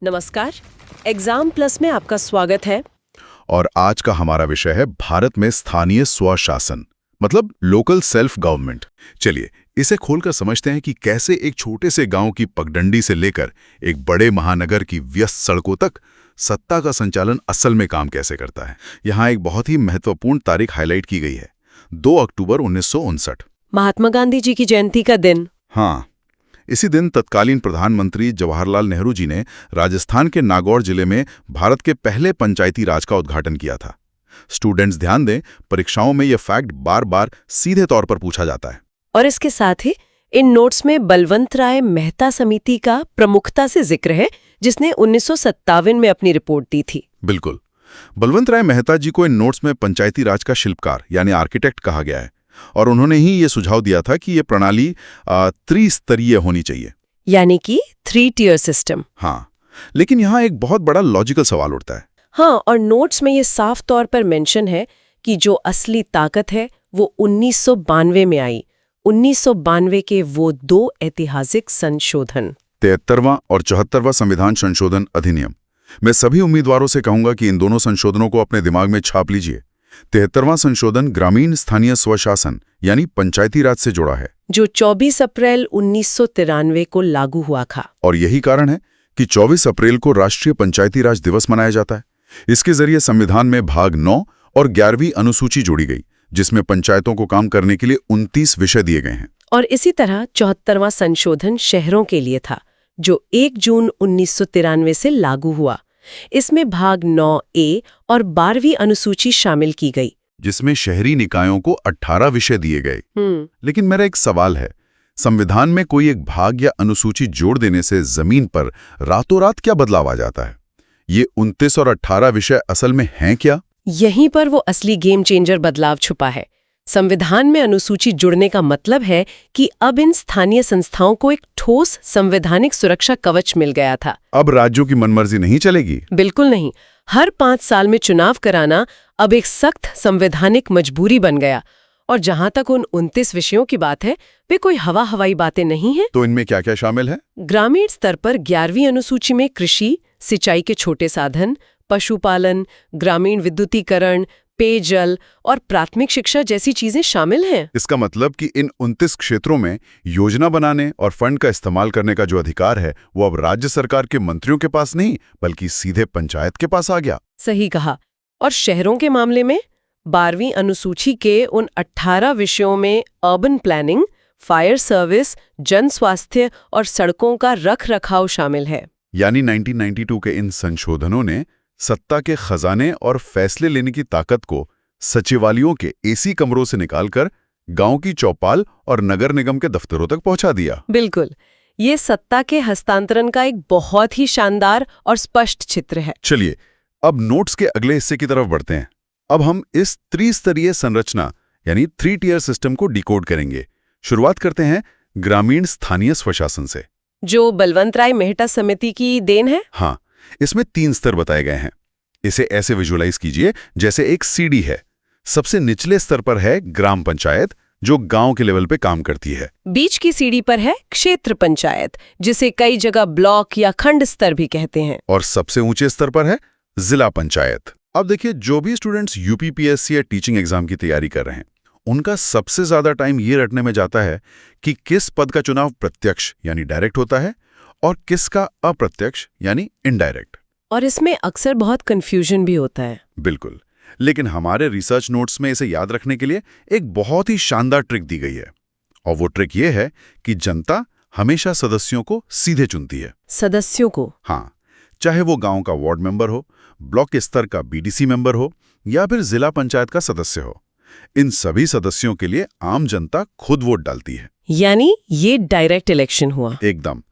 नमस्कार। Exam plus में आपका स्वागत है। और आज का हमारा विषय है भारत में स्थानीय स्वशासन, मतलब लोकल सेल्फ गवर्नमेंट। चलिए इसे खोलकर समझते हैं कि कैसे एक छोटे से गांव की पगडंडी से लेकर एक बड़े महानगर की व्यस्त सड़कों तक सत्ता का संचालन असल में काम कैसे करता है। यहाँ एक बहुत ही महत्वपूर्ण तारीख हाईलाइट की गई है, 2 अक्टूबर 1959, महात्मा गांधी जी की जयंती का दिन। हाँ, इसी दिन तत्कालीन प्रधानमंत्री जवाहरलाल नेहरू जी ने राजस्थान के नागौर जिले में भारत के पहले पंचायती राज का उद्घाटन किया था। स्टूडेंट्स ध्यान दें, परीक्षाओं में यह फैक्ट बार बार सीधे तौर पर पूछा जाता है। और इसके साथ ही इन नोट्स में बलवंत राय मेहता समिति का प्रमुखता से जिक्र है, जिसने 1957 में अपनी रिपोर्ट दी थी। बिल्कुल, बलवंत राय मेहता जी को इन नोट्स में पंचायती राज का शिल्पकार यानी आर्किटेक्ट कहा गया है, और उन्होंने ही ये सुझाव दिया था कि ये प्रणाली त्रिस्तरीय होनी चाहिए, यानी कि 3 tier सिस्टम। हाँ, लेकिन यहाँ एक बहुत बड़ा लॉजिकल सवाल उठता है। हाँ, और नोट्स में ये साफ तौर पर मेंशन है कि जो असली ताकत है वो 1992 में आई। 1992 के वो 2 ऐतिहासिक संशोधन, 73वां और 74वां संविधान संशोधन अधिनियम। मैं सभी उम्मीदवारों से कहूंगा कि इन दोनों संशोधनों को अपने दिमाग में छाप लीजिए। 73वां संशोधन ग्रामीण स्थानीय स्वशासन यानी पंचायती राज से जुड़ा है, जो 24 अप्रैल 1993 को लागू हुआ था। और यही कारण है कि 24 अप्रैल को राष्ट्रीय पंचायती राज दिवस मनाया जाता है। इसके जरिए संविधान में भाग 9 और 11वीं अनुसूची जोड़ी गई, जिसमें पंचायतों को काम करने के लिए 29 विषय दिए गए हैं। और इसी तरह 74वां संशोधन शहरों के लिए था, जो 1 जून 1993 से लागू हुआ। इसमें भाग 9A और 12वीं अनुसूची शामिल की गई, जिसमें शहरी निकायों को 18 विषय दिए गए। लेकिन मेरा एक सवाल है, संविधान में कोई एक भाग या अनुसूची जोड़ देने से जमीन पर रातों रात क्या बदलाव आ जाता है? ये 29 और 18 विषय असल में हैं क्या? यहीं पर वो असली गेम चेंजर बदलाव छुपा है। संविधान में अनुसूची जुड़ने का मतलब है कि अब इन स्थानीय संस्थाओं को एक ठोस संवैधानिक सुरक्षा कवच मिल गया था। अब राज्यों की मनमर्जी नहीं चलेगी? बिल्कुल नहीं। हर 5 साल में चुनाव कराना अब एक सख्त संवैधानिक मजबूरी बन गया। और जहां तक उन 29 विषयों की बात है, वे कोई हवाई बातें नहीं हैं। तो इनमें क्या क्या शामिल है? ग्रामीण स्तर पर 11वीं अनुसूची में कृषि, सिंचाई के छोटे साधन, पशुपालन, ग्रामीण विद्युतीकरण, पेयजल और प्राथमिक शिक्षा जैसी चीजें शामिल हैं। इसका मतलब कि इन 29 क्षेत्रों में योजना बनाने और फंड का इस्तेमाल करने का जो अधिकार है, वो अब राज्य सरकार के मंत्रियों के पास नहीं, बल्कि सीधे पंचायत के पास आ गया। सही कहा। और शहरों के मामले में 12वीं अनुसूची के उन 18 विषयों में अर्बन प्लानिंग, फायर सर्विस, जन स्वास्थ्य और सड़कों का रख रखाव शामिल है। यानी 1992 के इन संशोधनों ने सत्ता के खजाने और फैसले लेने की ताकत को सचिवालयों के एसी कमरों से निकालकर गांव की चौपाल और नगर निगम के दफ्तरों तक पहुंचा दिया। बिल्कुल, ये सत्ता के हस्तांतरण का एक बहुत ही शानदार और स्पष्ट चित्र है। चलिए अब नोट्स के अगले हिस्से की तरफ बढ़ते हैं। अब हम इस त्रिस्तरीय संरचना यानी 3 tier सिस्टम को डिकोड करेंगे। शुरुआत करते हैं ग्रामीण स्थानीय स्वशासन से, जो बलवंत राय मेहता समिति की देन है। हाँ, इसमें 3 स्तर बताए गए हैं। इसे ऐसे विजुअलाइज कीजिए जैसे एक सीढ़ी है। सबसे निचले स्तर पर है ग्राम पंचायत, जो गांव के लेवल पे काम करती है। बीच की सीढ़ी पर है क्षेत्र पंचायत, जिसे कई जगह ब्लॉक या खंड स्तर भी कहते हैं। और सबसे ऊंचे स्तर पर है जिला पंचायत। अब देखिए, जो भी स्टूडेंट्स यूपीपीएससी या टीचिंग एग्जाम की तैयारी कर रहे हैं, उनका सबसे ज्यादा टाइम ये रटने में जाता है कि किस पद का चुनाव प्रत्यक्ष यानी डायरेक्ट होता है और किसका अप्रत्यक्ष यानी इनडायरेक्ट। और इसमें अक्सर बहुत कंफ्यूजन भी होता है। बिल्कुल, लेकिन हमारे रिसर्च नोट्स में इसे याद रखने के लिए एक बहुत ही शानदार ट्रिक दी गई है। और वो ट्रिक ये है कि जनता हमेशा सदस्यों को सीधे चुनती है। सदस्यों को? हाँ, चाहे वो गांव का वार्ड मेंबर हो, ब्लॉक स्तर का बीडीसी मेंबर हो या फिर जिला पंचायत का सदस्य हो, इन सभी सदस्यों के लिए आम जनता खुद वोट डालती है। यानी ये डायरेक्ट इलेक्शन हुआ। एकदम।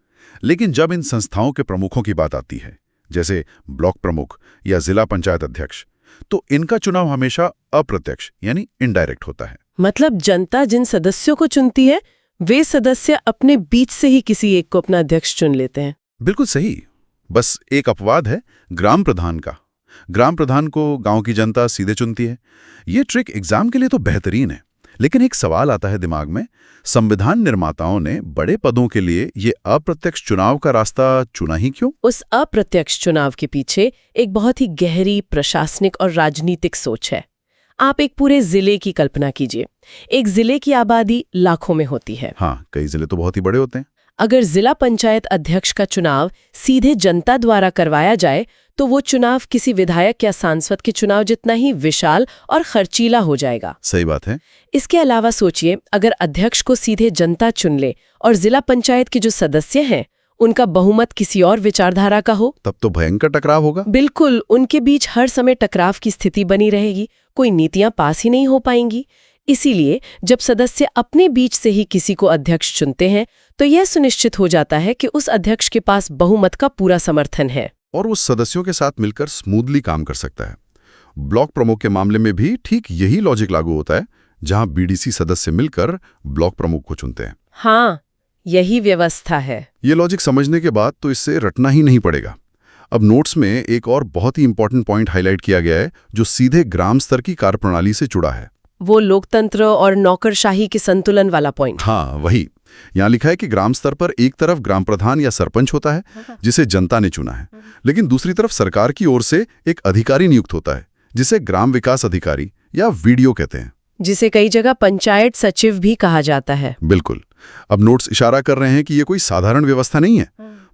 लेकिन जब इन संस्थाओं के प्रमुखों की बात आती है, जैसे ब्लॉक प्रमुख या जिला पंचायत अध्यक्ष, तो इनका चुनाव हमेशा अप्रत्यक्ष यानी इनडायरेक्ट होता है। मतलब जनता जिन सदस्यों को चुनती है, वे सदस्य अपने बीच से ही किसी एक को अपना अध्यक्ष चुन लेते हैं। बिल्कुल सही। बस एक अपवाद है ग्राम प्रधान का। ग्राम प्रधान को गांव की जनता सीधे चुनती है। ये ट्रिक एग्जाम के लिए तो बेहतरीन है, लेकिन एक सवाल आता है दिमाग में, संविधान निर्माताओं ने बड़े पदों के लिए ये अप्रत्यक्ष चुनाव का रास्ता चुना ही क्यों? उस अप्रत्यक्ष चुनाव के पीछे एक बहुत ही गहरी प्रशासनिक और राजनीतिक सोच है। आप एक पूरे जिले की कल्पना कीजिए। एक जिले की आबादी लाखों में होती है। हाँ, कई जिले तो बहुत ही बड़े होते हैं। अगर जिला पंचायत अध्यक्ष का चुनाव सीधे जनता द्वारा करवाया जाए तो वो चुनाव किसी विधायक या सांसद के चुनाव जितना ही विशाल और खर्चीला हो जाएगा। सही बात है। इसके अलावा सोचिए, अगर अध्यक्ष को सीधे जनता चुन ले और जिला पंचायत के जो सदस्य हैं उनका बहुमत किसी और विचारधारा का हो, तब तो भयंकर टकराव होगा। बिल्कुल, उनके बीच हर समय टकराव की स्थिति बनी रहेगी, कोई नीतियां पास ही नहीं हो पाएंगी। इसीलिए जब सदस्य अपने बीच से ही किसी को अध्यक्ष चुनते हैं तो यह सुनिश्चित हो जाता है कि उस अध्यक्ष के पास बहुमत का पूरा समर्थन है और वो सदस्यों के साथ मिलकर स्मूथली काम कर सकता है। ब्लॉक प्रमुख के मामले में भी ठीक यही लॉजिक लागू होता है, जहां बीडीसी सदस्य मिलकर ब्लॉक प्रमुख को चुनते हैं। हाँ, यही व्यवस्था है। ये लॉजिक समझने के बाद तो इससे रटना ही नहीं पड़ेगा। अब नोट्स में एक और बहुत ही इंपॉर्टेंट पॉइंट हाईलाइट किया गया है, जो सीधे ग्राम स्तर की कार्यप्रणाली से जुड़ा है। वो लोकतंत्र और नौकरशाही के संतुलन वाला पॉइंट। हाँ, वही। यहाँ लिखा है कि ग्राम स्तर पर एक तरफ ग्राम प्रधान या सरपंच होता है जिसे जनता ने चुना है, लेकिन दूसरी तरफ सरकार की ओर से एक अधिकारी नियुक्त होता है जिसे ग्राम विकास अधिकारी या वीडीओ कहते हैं, जिसे कई जगह पंचायत सचिव भी कहा जाता है। बिल्कुल। अब नोट्स इशारा कर रहे हैं कि ये कोई साधारण व्यवस्था नहीं है,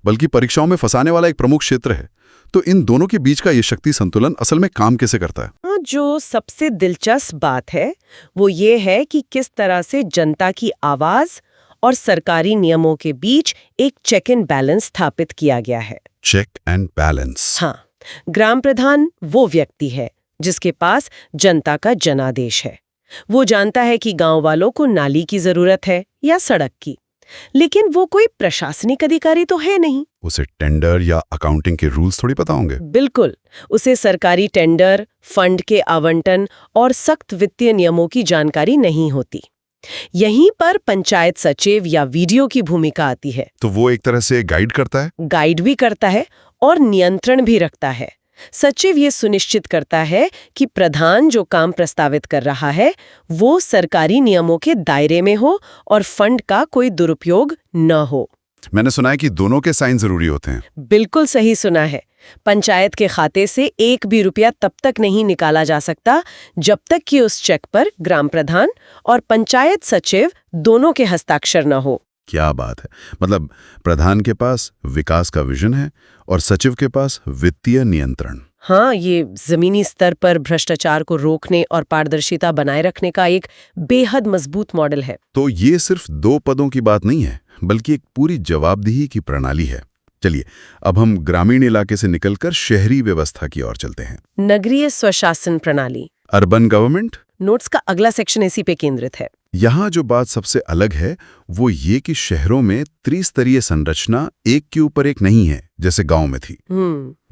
बल्कि परीक्षाओं में फंसाने वाला एक प्रमुख क्षेत्र है। तो इन दोनों के बीच का ये शक्ति संतुलन असल में काम कैसे करता है? जो सबसे दिलचस्प बात है वो ये है कि किस तरह से जनता की आवाज और सरकारी नियमों के बीच एक चेक एंड बैलेंस स्थापित किया गया है। Check and balance. हाँ, ग्राम प्रधान वो व्यक्ति है जिसके पास जनता का जनादेश है। वो जानता है कि गांव वालों को नाली की जरूरत है या सड़क की, लेकिन वो कोई प्रशासनिक अधिकारी तो है नहीं। उसे टेंडर या अकाउंटिंग के रूल्स थोड़ी पता होंगे। बिल्कुल, उसे सरकारी टेंडर, फंड के आवंटन और सख्त वित्तीय नियमों की जानकारी नहीं होती। यहीं पर पंचायत सचिव या वीडीओ की भूमिका आती है। तो वो एक तरह से गाइड करता है। गाइड भी करता है और नियंत्रण भी रखता है। सचिव ये सुनिश्चित करता है कि प्रधान जो काम प्रस्तावित कर रहा है वो सरकारी नियमों के दायरे में हो और फंड का कोई दुरुपयोग न हो। मैंने सुना है कि दोनों के साइन जरूरी होते हैं। बिल्कुल सही सुना है। पंचायत के खाते से एक भी रुपया तब तक नहीं निकाला जा सकता जब तक कि उस चेक पर ग्राम प्रधान और पंचायत सचिव दोनों के हस्ताक्षर न हो। क्या बात है। मतलब प्रधान के पास विकास का विजन है और सचिव के पास वित्तीय नियंत्रण। हाँ, ये जमीनी स्तर पर भ्रष्टाचार को रोकने और पारदर्शिता बनाए रखने का एक बेहद मजबूत मॉडल है। तो ये सिर्फ 2 पदों की बात नहीं है, बल्कि एक पूरी जवाबदेही की प्रणाली है। चलिए, अब हम ग्रामीण इलाके से निकलकर शहरी व्यवस्था की ओर चलते हैं। नगरीय स्वशासन प्रणाली, अर्बन गवर्नमेंट। नोट्स का अगला सेक्शन इसी पे केंद्रित है। यहाँ जो बात सबसे अलग है वो ये कि शहरों में त्रिस्तरीय संरचना एक के ऊपर एक नहीं है जैसे गांव में थी,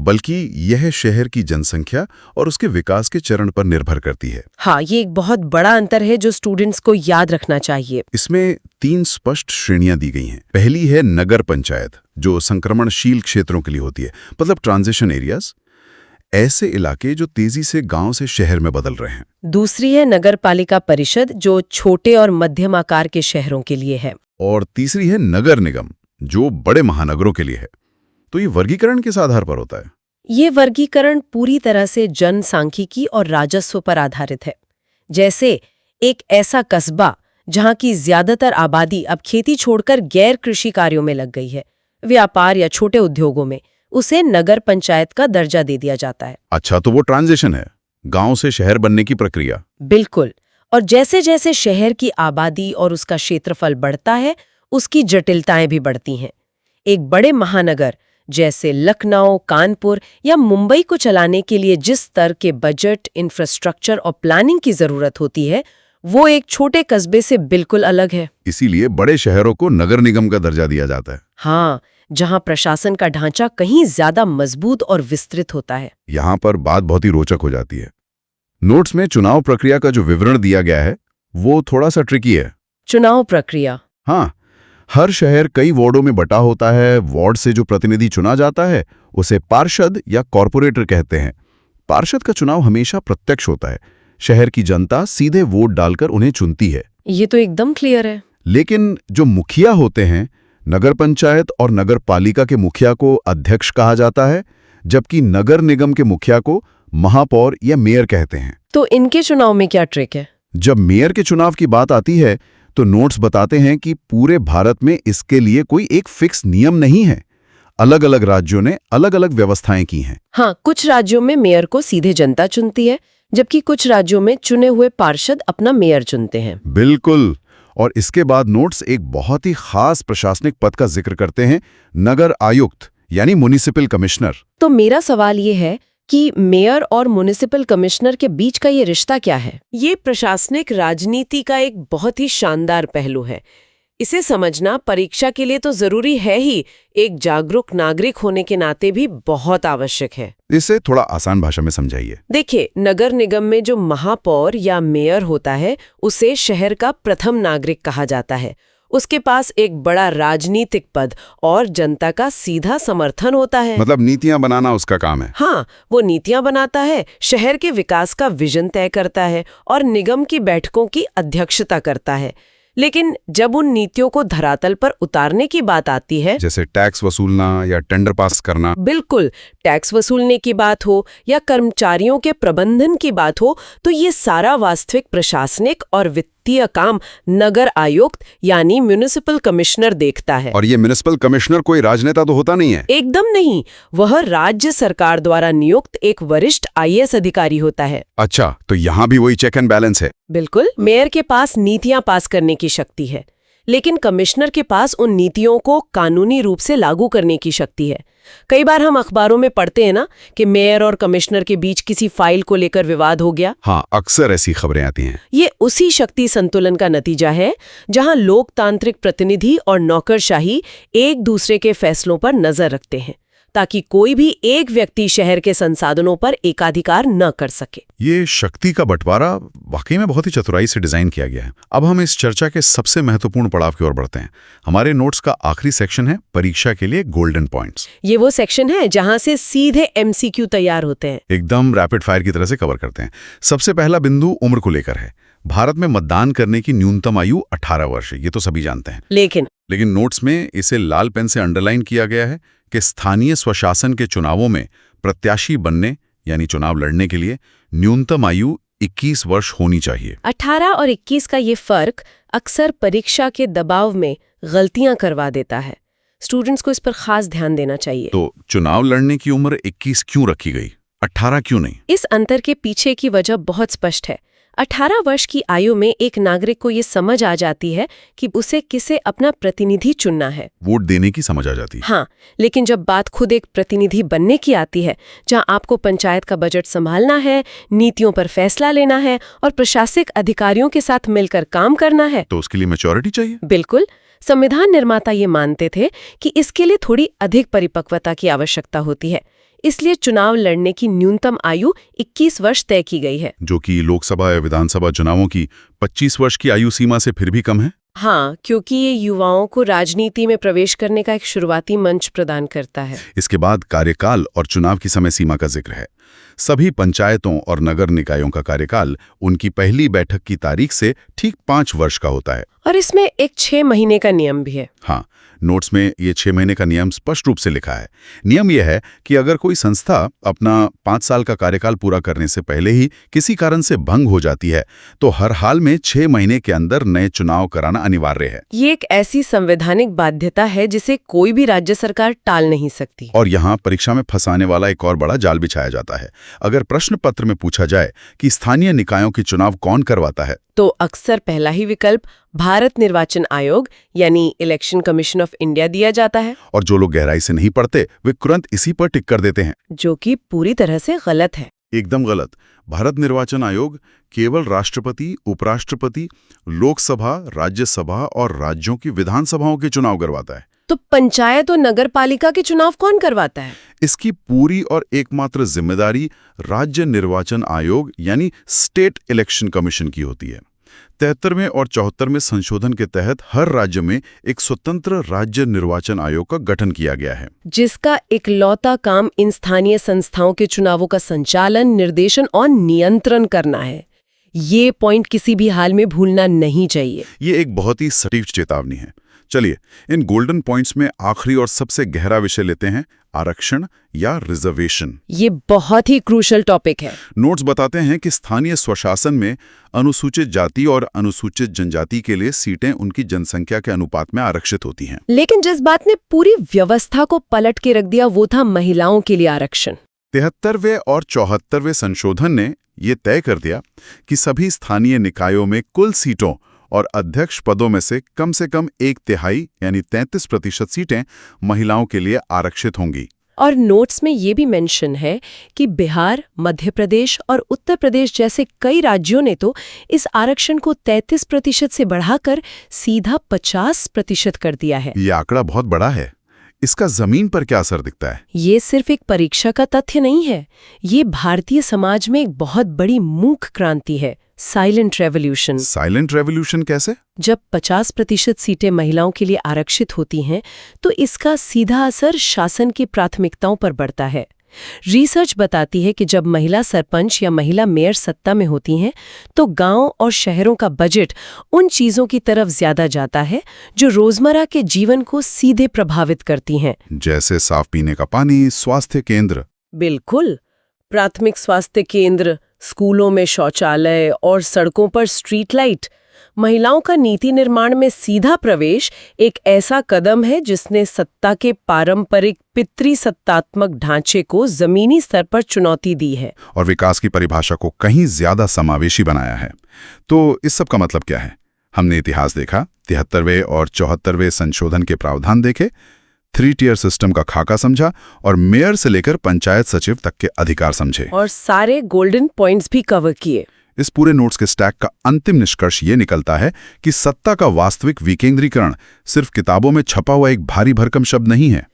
बल्कि यह शहर की जनसंख्या और उसके विकास के चरण पर निर्भर करती है। हाँ, ये एक बहुत बड़ा अंतर है जो स्टूडेंट्स को याद रखना चाहिए। इसमें 3 स्पष्ट श्रेणियां दी गई हैं। पहली है नगर पंचायत, जो संक्रमणशील क्षेत्रों के लिए होती है, मतलब ट्रांजिशन एरियाज, ऐसे इलाके जो तेजी से गांव से शहर में बदल रहे हैं। दूसरी है नगर पालिका परिषद, जो छोटे और मध्यम आकार के शहरों के लिए है। और तीसरी है नगर निगम, जो बड़े महानगरों के लिए है। तो ये वर्गीकरण किस आधार पर होता है? ये वर्गीकरण पूरी तरह से जनसांख्यिकी और राजस्व पर आधारित है। जैसे एक ऐसा कस्बा जहां की ज्यादातर आबादी अब खेती छोड़कर गैर कृषि कार्यों में लग गई है, व्यापार या छोटे उद्योगों में, उसे नगर पंचायत का दर्जा दे दिया जाता है। अच्छा, तो वो ट्रांजिशन है, गांव से शहर बनने की प्रक्रिया। बिल्कुल। और जैसे जैसे शहर की आबादी और उसका क्षेत्रफल बढ़ता है, उसकी जटिलताएं भी बढ़ती हैं। एक बड़े महानगर जैसे लखनऊ, कानपुर या मुंबई को चलाने के लिए जिस स्तर के बजट, इंफ्रास्ट्रक्चर और प्लानिंग की जरूरत होती है, वो एक छोटे कस्बे से बिल्कुल अलग है। इसीलिए बड़े शहरों को नगर निगम का दर्जा दिया जाता है। हाँ, जहां प्रशासन का ढांचा कहीं ज्यादा मजबूत और विस्तृत होता है। यहाँ पर बात बहुत ही रोचक हो जाती है। नोट्स में चुनाव प्रक्रिया का जो विवरण दिया गया है वो थोड़ा सा ट्रिकी है। चुनाव प्रक्रिया? हाँ, हर शहर कई वार्डों में बटा होता है। वार्ड से जो प्रतिनिधि चुना जाता है उसे पार्षद या कॉर्पोरेटर कहते हैं। पार्षद का चुनाव हमेशा प्रत्यक्ष होता है, शहर की जनता सीधे वोट डालकर उन्हें चुनती है। ये तो एकदम क्लियर है। लेकिन जो मुखिया होते हैं, नगर पंचायत और नगर पालिका के मुखिया को अध्यक्ष कहा जाता है, जबकि नगर निगम के मुखिया को महापौर या मेयर कहते हैं। तो इनके चुनाव में क्या ट्रिक है? जब मेयर के चुनाव की बात आती है तो नोट्स बताते हैं कि पूरे भारत में इसके लिए कोई एक फिक्स नियम नहीं है। अलग अलग राज्यों ने अलग अलग व्यवस्थाएं की हैं। हाँ, कुछ राज्यों में मेयर को सीधे जनता चुनती है, जबकि कुछ राज्यों में चुने हुए पार्षद अपना मेयर चुनते हैं। बिल्कुल। और इसके बाद नोट्स एक बहुत ही खास प्रशासनिक पद का जिक्र करते हैं, नगर आयुक्त यानी म्युनिसिपल कमिश्नर। तो मेरा सवाल ये है कि मेयर और म्युनिसिपल कमिश्नर के बीच का ये रिश्ता क्या है? ये प्रशासनिक राजनीति का एक बहुत ही शानदार पहलू है। इसे समझना परीक्षा के लिए तो जरूरी है ही, एक जागरूक नागरिक होने के नाते भी बहुत आवश्यक है। इसे थोड़ा आसान भाषा में समझाइए। देखिए, नगर निगम में जो महापौर या मेयर होता है, उसे शहर का प्रथम नागरिक कहा जाता है। उसके पास एक बड़ा राजनीतिक पद और जनता का सीधा समर्थन होता है। मतलब नीतियां बनाना उसका काम है। हाँ, वो नीतियां बनाता है, शहर के विकास का विजन तय करता है और निगम की बैठकों की अध्यक्षता करता है। लेकिन जब उन नीतियों को धरातल पर उतारने की बात आती है, जैसे टैक्स वसूलना या टेंडर पास करना, बिल्कुल, टैक्स वसूलने की बात हो या कर्मचारियों के प्रबंधन की बात हो, तो ये सारा वास्तविक प्रशासनिक और वित्तीय काम नगर आयुक्त यानी म्युनिसिपल कमिश्नर देखता है। और ये म्युनिसिपल कमिश्नर कोई राजनेता तो होता नहीं है? एकदम नहीं, वह राज्य सरकार द्वारा नियुक्त एक वरिष्ठ IAS अधिकारी होता है। अच्छा, तो यहाँ भी वही चेक एंड बैलेंस है। बिल्कुल, मेयर के पास नीतियां पास करने की शक्ति है, लेकिन कमिश्नर के पास उन नीतियों को कानूनी रूप से लागू करने की शक्ति है। कई बार हम अखबारों में पढ़ते हैं ना कि मेयर और कमिश्नर के बीच किसी फाइल को लेकर विवाद हो गया। हाँ, अक्सर ऐसी खबरें आती हैं। ये उसी शक्ति संतुलन का नतीजा है, जहां लोकतांत्रिक प्रतिनिधि और नौकरशाही एक दूसरे के फैसलों पर नजर रखते हैं, ताकि कोई भी एक व्यक्ति शहर के संसाधनों पर एकाधिकार न कर सके। ये शक्ति का बंटवारा वाकई में बहुत ही चतुराई से डिजाइन किया गया है। अब हम इस चर्चा के सबसे महत्वपूर्ण पड़ाव की ओर बढ़ते हैं। हमारे नोट्स का आखिरी सेक्शन है परीक्षा के लिए गोल्डन पॉइंट्स। ये वो सेक्शन है जहां से सीधे MCQ तैयार होते हैं। एकदम रैपिड फायर की तरह से कवर करते हैं। सबसे पहला बिंदु उम्र को लेकर है। भारत में मतदान करने की न्यूनतम आयु 18 वर्ष है, ये तो सभी जानते हैं। लेकिन नोट्स में इसे लाल पेन से अंडरलाइन किया गया है कि स्थानीय स्वशासन के चुनावों में प्रत्याशी बनने यानी चुनाव लड़ने के लिए न्यूनतम आयु 21 वर्ष होनी चाहिए। 18 और 21 का ये फर्क अक्सर परीक्षा के दबाव में गलतियां करवा देता है। स्टूडेंट्स को इस पर खास ध्यान देना चाहिए। तो चुनाव लड़ने की उम्र 21 क्यों रखी गई, 18 क्यों नहीं? इस अंतर के पीछे की वजह बहुत स्पष्ट है। 18 वर्ष की आयु में एक नागरिक को ये समझ आ जाती है कि उसे किसे अपना प्रतिनिधि चुनना है, वोट देने की समझ आ जाती है। हाँ, लेकिन जब बात खुद एक प्रतिनिधि बनने की आती है, जहां आपको पंचायत का बजट संभालना है, नीतियों पर फैसला लेना है और प्रशासनिक अधिकारियों के साथ मिलकर काम करना है, तो उसके लिए मैच्योरिटी चाहिए। बिल्कुल, संविधान निर्माता ये मानते थे कि इसके लिए थोड़ी अधिक परिपक्वता की आवश्यकता होती है। इसलिए चुनाव लड़ने की न्यूनतम आयु 21 वर्ष तय की गई है, जो कि लोकसभा या विधानसभा चुनावों की 25 वर्ष की आयु सीमा से फिर भी कम है। हाँ, क्योंकि ये युवाओं को राजनीति में प्रवेश करने का एक शुरुआती मंच प्रदान करता है। इसके बाद कार्यकाल और चुनाव की समय सीमा का जिक्र है। सभी पंचायतों और नगर निकायों का कार्यकाल उनकी पहली बैठक की तारीख से ठीक 5 वर्ष का होता है। और इसमें एक 6 महीने का नियम भी है। हाँ, नोट्स में ये 6 महीने का नियम स्पष्ट रूप से लिखा है। नियम यह है कि अगर कोई संस्था अपना 5 साल का कार्यकाल पूरा करने से पहले ही किसी कारण से भंग हो जाती है, तो हर हाल में 6 महीने के अंदर नए चुनाव कराना अनिवार्य है। ये एक ऐसी संवैधानिक बाध्यता है जिसे कोई भी राज्य सरकार टाल नहीं सकती। और यहाँ परीक्षा में फंसाने वाला एक और बड़ा जाल बिछाया जाता है। अगर प्रश्न पत्र में पूछा जाए कि स्थानीय निकायों की चुनाव कौन करवाता है, तो अक्सर पहला ही विकल्प भारत निर्वाचन आयोग यानी इलेक्शन कमीशन ऑफ इंडिया दिया जाता है। और जो लोग गहराई से नहीं पढ़ते वे तुरंत इसी पर टिक कर देते हैं, जो कि पूरी तरह से गलत है। एकदम गलत। भारत निर्वाचन आयोग केवल राष्ट्रपति, उपराष्ट्रपति, लोकसभा, राज्यसभा और राज्यों की विधानसभाओं के चुनाव करवाता है। तो पंचायत और नगर पालिका के चुनाव कौन करवाता है? इसकी पूरी और एकमात्र जिम्मेदारी राज्य निर्वाचन आयोग यानी स्टेट इलेक्शन कमीशन की होती है। 73वें और 74वें संशोधन के तहत हर राज्य में एक स्वतंत्र राज्य निर्वाचन आयोग का गठन किया गया है, जिसका इकलौता काम इन स्थानीय संस्थाओं के चुनावों का संचालन, निर्देशन और नियंत्रण करना है। ये पॉइंट किसी भी हाल में भूलना नहीं चाहिए। ये एक बहुत ही सटीक चेतावनी है। चलिए, इन गोल्डन पॉइंट्स में आखिरी और सबसे गहरा विषय लेते हैं, आरक्षण या रिजर्वेशन। ये बहुत ही क्रूशल टॉपिक है। नोट्स बताते हैं कि स्थानीय स्वशासन में अनुसूचित जाति और अनुसूचित जनजाति के लिए सीटें उनकी जनसंख्या के अनुपात में आरक्षित होती हैं। लेकिन जिस बात ने पूरी व्यवस्था को पलट के रख दिया वो था महिलाओं के लिए आरक्षण। 73वें और 74वें संशोधन ने ये तय कर दिया कि सभी स्थानीय निकायों में कुल सीटों और अध्यक्ष पदों में से कम 1/3 यानी 33% सीटें महिलाओं के लिए आरक्षित होंगी। और नोट्स में ये भी मेंशन है कि बिहार, मध्य प्रदेश और उत्तर प्रदेश जैसे कई राज्यों ने तो इस आरक्षण को 33% से बढ़ाकर सीधा 50% कर दिया है। ये आंकड़ा बहुत बड़ा है। इसका जमीन पर क्या असर दिखता है? ये सिर्फ एक परीक्षा का तथ्य नहीं है, ये भारतीय समाज में एक बहुत बड़ी मूक क्रांति है, साइलेंट रेवोल्यूशन। साइलेंट रेवोल्यूशन कैसे? जब 50% सीटें महिलाओं के लिए आरक्षित होती हैं तो इसका सीधा असर शासन की प्राथमिकताओं पर बढ़ता है। रिसर्च बताती है कि जब महिला सरपंच या महिला मेयर सत्ता में होती हैं तो गांव और शहरों का बजट उन चीजों की तरफ ज्यादा जाता है जो रोजमर्रा के जीवन को सीधे प्रभावित करती हैं। जैसे साफ पीने का पानी, स्वास्थ्य केंद्र। बिल्कुल, प्राथमिक स्वास्थ्य केंद्र, स्कूलों में शौचालय और सड़कों पर स्ट्रीट लाइट। महिलाओं का नीति निर्माण में सीधा प्रवेश एक ऐसा कदम है जिसने सत्ता के पारंपरिक पितृसत्तात्मक ढांचे को जमीनी स्तर पर चुनौती दी है और विकास की परिभाषा को कहीं ज्यादा समावेशी बनाया है। तो इस सब का मतलब क्या है? हमने इतिहास देखा, 73वें और 74वें संशोधन के प्रावधान देखे, 3 टियर सिस्टम का खाका समझा और मेयर से लेकर पंचायत सचिव तक के अधिकार समझे और सारे गोल्डन पॉइंट्स भी कवर किए। इस पूरे नोट्स के स्टैक का अंतिम निष्कर्ष ये निकलता है कि सत्ता का वास्तविक विकेंद्रीकरण सिर्फ किताबों में छपा हुआ एक भारी भरकम शब्द नहीं है।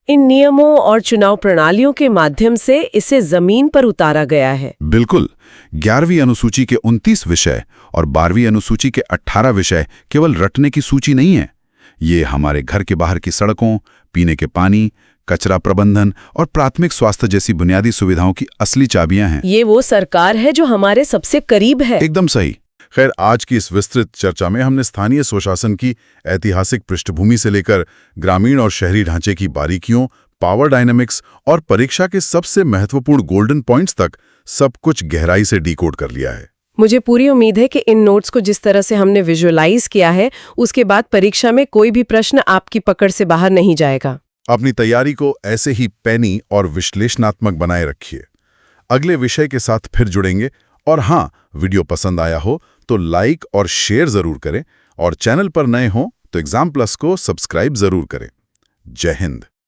इन नियमों और चुनाव प्रणालियों के माध्यम से इसे जमीन पर उतारा गया है। बिल्कुल, 11वीं अनुसूची के 29 विषय और 12वीं अनुसूची के 18 विषय केवल रटने की सूची नहीं है। ये हमारे घर के बाहर की सड़कों, पीने के पानी, कचरा प्रबंधन और प्राथमिक स्वास्थ्य जैसी बुनियादी सुविधाओं की असली चाबियां हैं। ये वो सरकार है जो हमारे सबसे करीब है। एकदम सही। खैर, आज की इस विस्तृत चर्चा में हमने स्थानीय स्वशासन की ऐतिहासिक पृष्ठभूमि से लेकर ग्रामीण और शहरी ढांचे की बारीकियों, पावर डायनामिक्स और परीक्षा के सबसे महत्वपूर्ण गोल्डन पॉइंट्स तक सब कुछ गहराई से डिकोड कर लिया है। मुझे पूरी उम्मीद है कि इन नोट्स को जिस तरह से हमने विजुअलाइज किया है उसके बाद परीक्षा में कोई भी प्रश्न आपकी पकड़ से बाहर नहीं जाएगा। अपनी तैयारी को ऐसे ही पैनी और विश्लेषणात्मक बनाए रखिए। अगले विषय के साथ फिर जुड़ेंगे। और हाँ, वीडियो पसंद आया हो तो लाइक और शेयर जरूर करें और चैनल पर नए हो तो एग्जाम प्लस को सब्सक्राइब जरूर करें। जय हिंद।